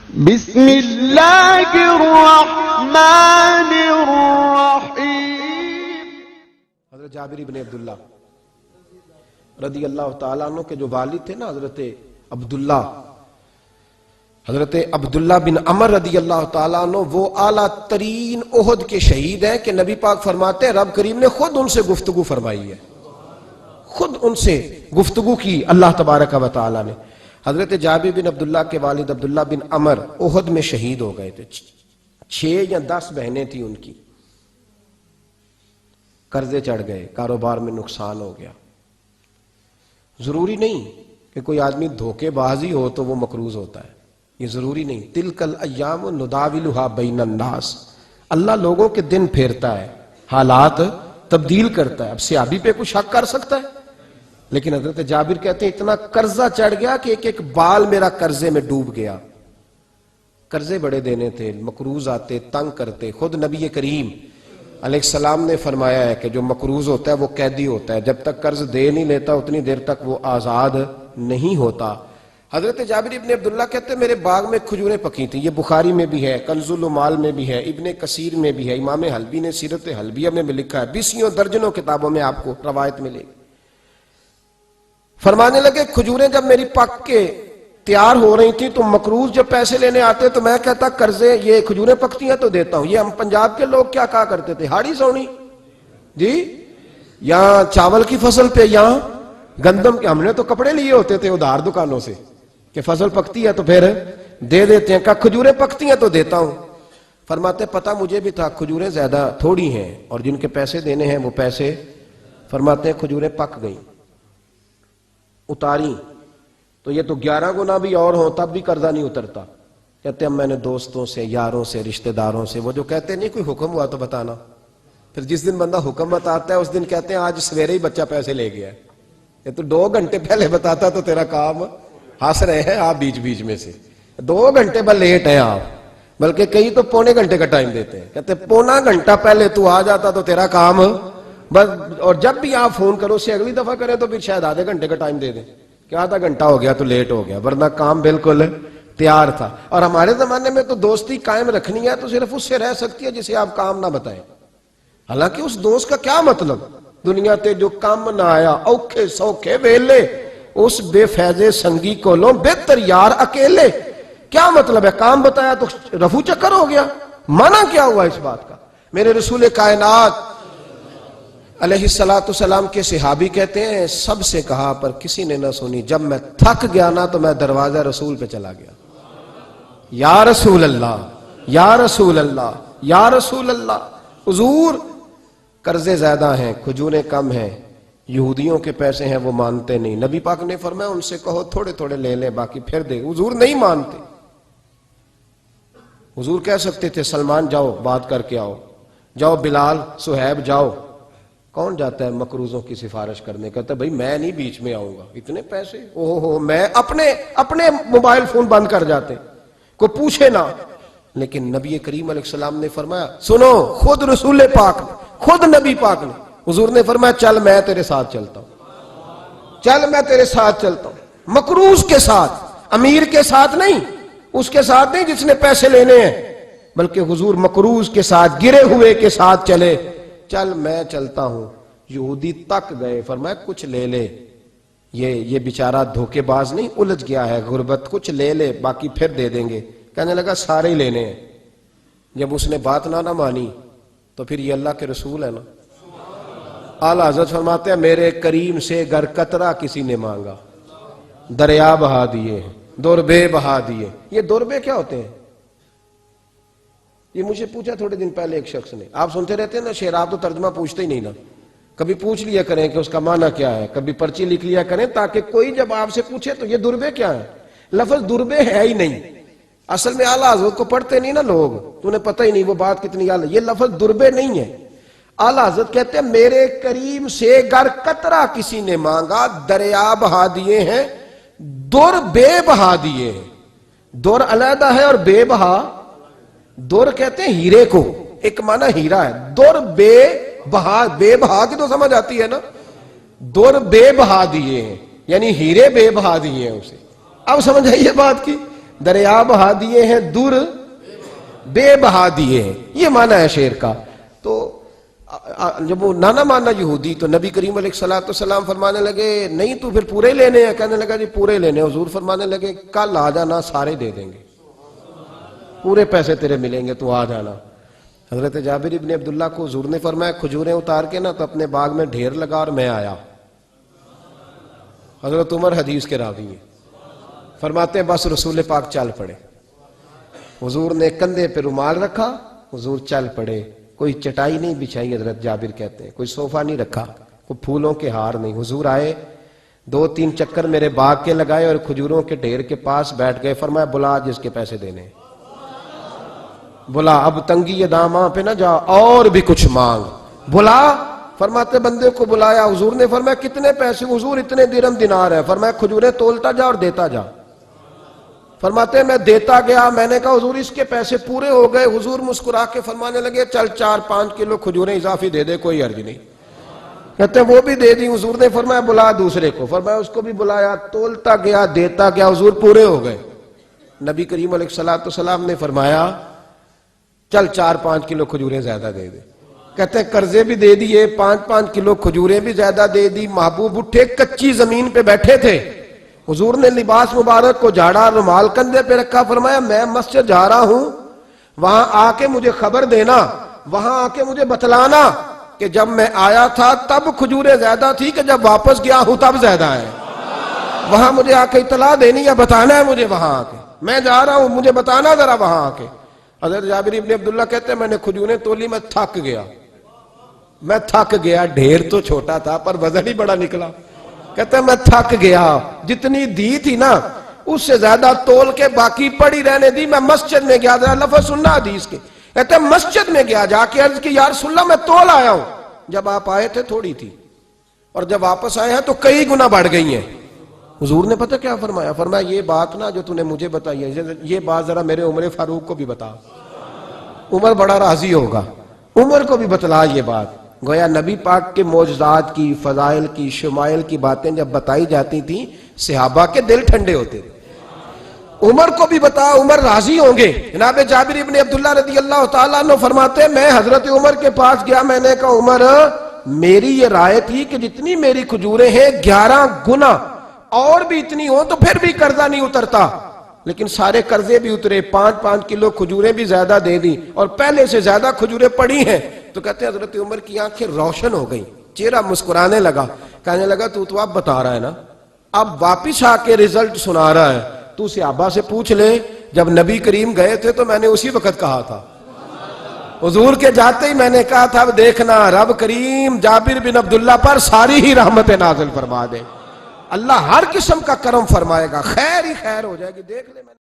بسم اللہ الرحمن الرحیم۔ حضرت جابر بن عبداللہ رضی اللہ تعالیٰ عنہ کے جو والد تھے نا حضرت عبداللہ بن عمر رضی اللہ تعالیٰ عنہ، وہ اعلیٰ ترین احد کے شہید ہیں کہ نبی پاک فرماتے ہیں رب کریم نے خود ان سے گفتگو فرمائی ہے، خود ان سے گفتگو کی اللہ تبارک و تعالیٰ نے۔ حضرت جابر بن عبداللہ کے والد عبداللہ بن عمر احد میں شہید ہو گئے تھے، 6 یا 10 بہنیں تھیں ان کی، قرضے چڑھ گئے، کاروبار میں نقصان ہو گیا۔ ضروری نہیں کہ کوئی آدمی دھوکے بازی ہو تو وہ مقروض ہوتا ہے، یہ ضروری نہیں۔ تلک الایام نداولها بین الناس، اللہ لوگوں کے دن پھیرتا ہے، حالات تبدیل کرتا ہے۔ اب صحابی پہ کچھ شک کر سکتا ہے؟ لیکن حضرت جابر کہتے ہیں اتنا قرضہ چڑھ گیا کہ ایک ایک بال میرا قرضے میں ڈوب گیا۔ قرضے بڑے دینے تھے، مقروض آتے، تنگ کرتے۔ خود نبی کریم علیہ السلام نے فرمایا ہے کہ جو مقروض ہوتا ہے وہ قیدی ہوتا ہے، جب تک قرض دے نہیں لیتا اتنی دیر تک وہ آزاد نہیں ہوتا۔ حضرت جابر ابن عبداللہ کہتے ہیں میرے باغ میں کھجوریں پکی تھیں، یہ بخاری میں بھی ہے، کنز المال میں بھی ہے، ابن کثیر میں بھی ہے، امام حلبی نے سیرت حلبیہ میں بھی لکھا ہے، 20 درجنوں کتابوں میں آپ کو روایت ملے گی۔ فرمانے لگے کھجوریں جب میری پک کے تیار ہو رہی تھی تو مقروض جب پیسے لینے آتے تو میں کہتا قرضے یہ کھجوریں پکتی ہیں تو دیتا ہوں۔ یہ ہم پنجاب کے لوگ کیا کہا کرتے تھے؟ ہاڑی سونی جی، یہاں چاول کی فصل پہ، یہاں گندم کے، ہم نے تو کپڑے لیے ہوتے تھے ادھار دکانوں سے کہ فصل پکتی ہے تو پھر دے دیتے ہیں، کہا کھجوریں پکتی ہیں تو دیتا ہوں۔ فرماتے پتہ مجھے بھی تھا کھجوریں زیادہ تھوڑی ہیں اور جن کے پیسے دینے ہیں وہ پیسے، فرماتے ہیں کھجوریں پک گئیں، اتاری تو یہ تو 11 گنا بھی اور ہوں تب بھی قرضہ نہیں اترتا۔ کہتے ہیں میں نے دوستوں سے، یاروں سے، رشتہ داروں سے، وہ جو کہتے ہیں نہیں کوئی حکم ہوا تو بتانا، پھر جس دن بندہ حکم بتاتا ہے اس دن کہتے ہیں آج سویرے ہی بچہ پیسے لے گیا ہے، یہ تو 2 گھنٹے پہلے بتاتا تو تیرا کام، ہنس رہے ہیں آپ بیچ بیچ میں سے، 2 گھنٹے بس لیٹ ہیں آپ، بلکہ کئی تو پونے گھنٹے کا ٹائم دیتے ہیں، کہتے ہیں پونا گھنٹہ پہلے تو آ جاتا تو تیرا کام بس، اور جب بھی آپ فون کرو سے اگلی دفعہ کریں تو پھر شاید آدھے گھنٹے کا ٹائم دے دیں کہ آدھا گھنٹہ ہو گیا تو لیٹ ہو گیا، ورنہ کام بالکل تیار تھا۔ اور ہمارے زمانے میں تو دوستی قائم رکھنی ہے تو صرف اس سے رہ سکتی ہے جسے آپ کام نہ بتائیں، حالانکہ اس دوست کا کیا مطلب؟ دنیا تے جو کام نہ آیا اوکھے سوکھے ویلے، اس بے فیضے سنگی کو لو بہتر یار اکیلے۔ کیا مطلب ہے؟ کام بتایا تو رفو چکر ہو گیا؟ معنی کیا ہوا اس بات کا؟ میرے رسول کائنات علیہ السلام کے صحابی کہتے ہیں سب سے کہا پر کسی نے نہ سنی، جب میں تھک گیا نا تو میں دروازہ رسول پہ چلا گیا، یا رسول اللہ یا رسول اللہ یا رسول اللہ، حضور قرضے زیادہ ہیں، کھجوریں کم ہیں، یہودیوں کے پیسے ہیں وہ مانتے نہیں، نبی پاک نے فرمایا ان سے کہو تھوڑے تھوڑے لے لیں باقی پھر دے، حضور نہیں مانتے۔ حضور کہہ سکتے تھے سلمان جاؤ بات کر کے آؤ، جاؤ بلال صہیب جاؤ، کون جاتا ہے مقروضوں کی سفارش کرنے؟ کہتا ہے بھائی میں نہیں بیچ میں آؤں گا، اتنے پیسے اوہ میں اپنے موبائل فون بند کر جاتے، کوئی پوچھے نہ۔ لیکن نبی کریم علیہ السلام نے فرمایا سنو، خود رسول پاک نے، خود نبی پاک نے، حضور نے فرمایا چل میں تیرے ساتھ چلتا ہوں، چل میں تیرے ساتھ چلتا ہوں، مقروض کے ساتھ، امیر کے ساتھ نہیں، اس کے ساتھ نہیں جس نے پیسے لینے ہیں، بلکہ حضور مقروض کے ساتھ، گرے ہوئے کے ساتھ چلے، چل میں چلتا ہوں۔ یہودی تک گئے، فرمایا کچھ لے لے، یہ بیچارہ دھوکے باز نہیں الجھ گیا ہے، غربت، کچھ لے لے باقی پھر دے دیں گے۔ کہنے لگا سارے ہی لینے ہیں۔ جب اس نے بات نہ مانی تو پھر یہ اللہ کے رسول ہے نا۔ اعلیٰ حضرت فرماتے ہیں میرے کریم سے گر قطرہ کسی نے مانگا، دریا بہا دیے، دربے بہا دیے۔ یہ دربے کیا ہوتے ہیں؟ یہ مجھے پوچھا تھوڑے دن پہلے ایک شخص نے، آپ سنتے رہتے ہیں نا شعر، آپ تو ترجمہ پوچھتے ہی نہیں نا، کبھی پوچھ لیا کریں کہ اس کا معنی کیا ہے، کبھی پرچی لکھ لیا کریں تاکہ کوئی جب آپ سے پوچھے تو یہ دربے کیا ہے؟ لفظ دربے ہے ہی نہیں، اصل میں اعلیٰ حضرت کو پڑھتے نہیں نا لوگ، تو انہیں پتہ ہی نہیں وہ بات کتنی اعلیٰ، یہ لفظ دربے نہیں ہے۔ اعلیٰ حضرت کہتے ہیں میرے کریم سے گر قطرہ کسی نے مانگا، دریا بہا دیے ہیں، در بے بہا دیے ہیں۔ در علیحدہ ہے اور بے بہا، در کہتے ہیں ہیرے کو، ایک معنی ہیرا ہے، در بے بہا، بے بہا کی تو سمجھ آتی ہے نا، در بے بہا دیے ہیں یعنی ہیرے بے بہا دیے ہیں اسے۔ اب سمجھ آئیے بات کی، دریا بہا دیے ہیں، دور بے بہا دیے ہیں، یہ معنی ہے شعر کا۔ تو جب وہ نانا مانا یہودی، تو نبی کریم علیہ الصلوۃ والسلام فرمانے لگے نہیں تو پھر پورے لینے ہیں؟ کہنے لگا جی پورے لینے۔ حضور فرمانے لگے کل آ جانا، سارے دے دیں گے، پورے پیسے تیرے ملیں گے، تو آ جانا۔ حضرت جابر ابن عبداللہ کو حضور نے فرمایا کھجوریں اتار کے نا تو اپنے باغ میں ڈھیر لگا اور میں آیا۔ حضرت عمر حدیث کے راوی ہیں، فرماتے ہیں بس رسول پاک چل پڑے، حضور نے کندھے پہ رومال رکھا، حضور چل پڑے، کوئی چٹائی نہیں بچھائی، حضرت جابر کہتے ہیں کوئی صوفہ نہیں رکھا، کوئی پھولوں کے ہار نہیں، حضور آئے، 2-3 چکر میرے باغ کے لگائے اور کھجوروں کے ڈھیر کے پاس بیٹھ گئے، فرمایا بلا جس کے پیسے دینے ہیں، بلا، اب تنگی یہ داماں پہ نہ جا، اور بھی کچھ مانگ، بلا۔ فرماتے بندے کو بلایا، حضور نے فرمایا کتنے پیسے؟ حضور اتنے درہم دینار ہے۔ فرمایا کھجوریں تولتا جا اور دیتا جا۔ فرماتے میں دیتا گیا، میں نے کہا حضور اس کے پیسے پورے ہو گئے۔ حضور مسکرا کے فرمانے لگے چل 4-5 کلو کھجوریں اضافی دے دے، کوئی عرض نہیں۔ کہتے ہیں وہ بھی دے دی۔ حضور نے فرمایا بلا دوسرے کو، فرمایا اس کو بھی بلایا، تولتا گیا، دیتا گیا، حضور پورے ہو گئے۔ نبی کریم علیہ الصلوۃ والسلام نے فرمایا چل 4-5 کلو کھجوریں زیادہ دے دے۔ کہتے ہیں قرضے بھی دے دیے، 5-5 کلو کھجوریں بھی زیادہ دے دی۔ محبوب اٹھے، کچی زمین پہ بیٹھے تھے، حضور نے لباس مبارک کو جھاڑا، رومال کندھے پہ رکھا، فرمایا میں مسجد جا رہا ہوں، وہاں آ کے مجھے خبر دینا، وہاں آ کے مجھے بتلانا کہ جب میں آیا تھا تب کھجوریں زیادہ تھی کہ جب واپس گیا ہوں تب زیادہ ہے۔ وہاں مجھے آ کے اطلاع دینی یا بتانا ہے مجھے، وہاں آ کے میں جا رہا ہوں، مجھے بتانا ذرا وہاں آ کے۔ حضرت جابر ابن عبداللہ کہتے ہیں میں نے کھجوریں تولی، میں تھک گیا، میں تھک گیا، ڈھیر تو چھوٹا تھا پر وزن ہی بڑا نکلا۔ کہتے ہیں میں تھک گیا، جتنی دی تھی نا اس سے زیادہ تول کے باقی پڑی رہنے دی۔ میں مسجد میں گیا، ذرا لفظ سننا حدیث کے، کہتے ہیں مسجد میں گیا، جا کے عرض کی یا رسول اللہ میں تول آیا ہوں، جب آپ آئے تھے تھوڑی تھی اور جب واپس آئے ہیں تو کئی گنا بڑھ گئی ہیں۔ حضور نے پتہ کیا فرمایا؟ فرمایا یہ بات نا جو تو نے مجھے بتائی ہے، یہ بات ذرا میرے عمر فاروق کو بھی بتا، عمر بڑا راضی ہوگا، عمر کو بھی بتلا یہ بات۔ گویا نبی پاک کے معجزات کی، فضائل کی، شمائل کی باتیں جب بتائی جاتی تھیں صحابہ کے دل ٹھنڈے ہوتے تھے۔ عمر کو بھی بتا، عمر راضی ہوں گے۔ جناب جابر ابن عبداللہ رضی اللہ تعالیٰ عنہ فرماتے ہیں میں حضرت عمر کے پاس گیا، میں نے کہا عمر میری یہ رائے تھی کہ جتنی میری کھجوریں ہیں 11 گنا اور بھی اتنی ہوں تو پھر بھی قرضہ نہیں اترتا، لیکن سارے قرضے بھی اترے، 5-5 کلو کھجوریں بھی زیادہ دے دی اور پہلے سے زیادہ کھجوریں پڑی ہیں۔ تو کہتے ہیں حضرت عمر کی آنکھیں روشن ہو گئیں، چہرہ مسکرانے لگا، کہنے لگا تو اب بتا رہا ہے نا، اب واپس آ کے رزلٹ سنا رہا ہے، تو صحابہ سے پوچھ لے جب نبی کریم گئے تھے تو میں نے اسی وقت کہا تھا، حضور کے جاتے ہی میں نے کہا تھا اب دیکھنا رب کریم جابر بن عبداللہ پر ساری ہی رحمت نازل فرما دے، اللہ ہر قسم کا کرم فرمائے گا، خیر ہی خیر ہو جائے گی، دیکھ لے۔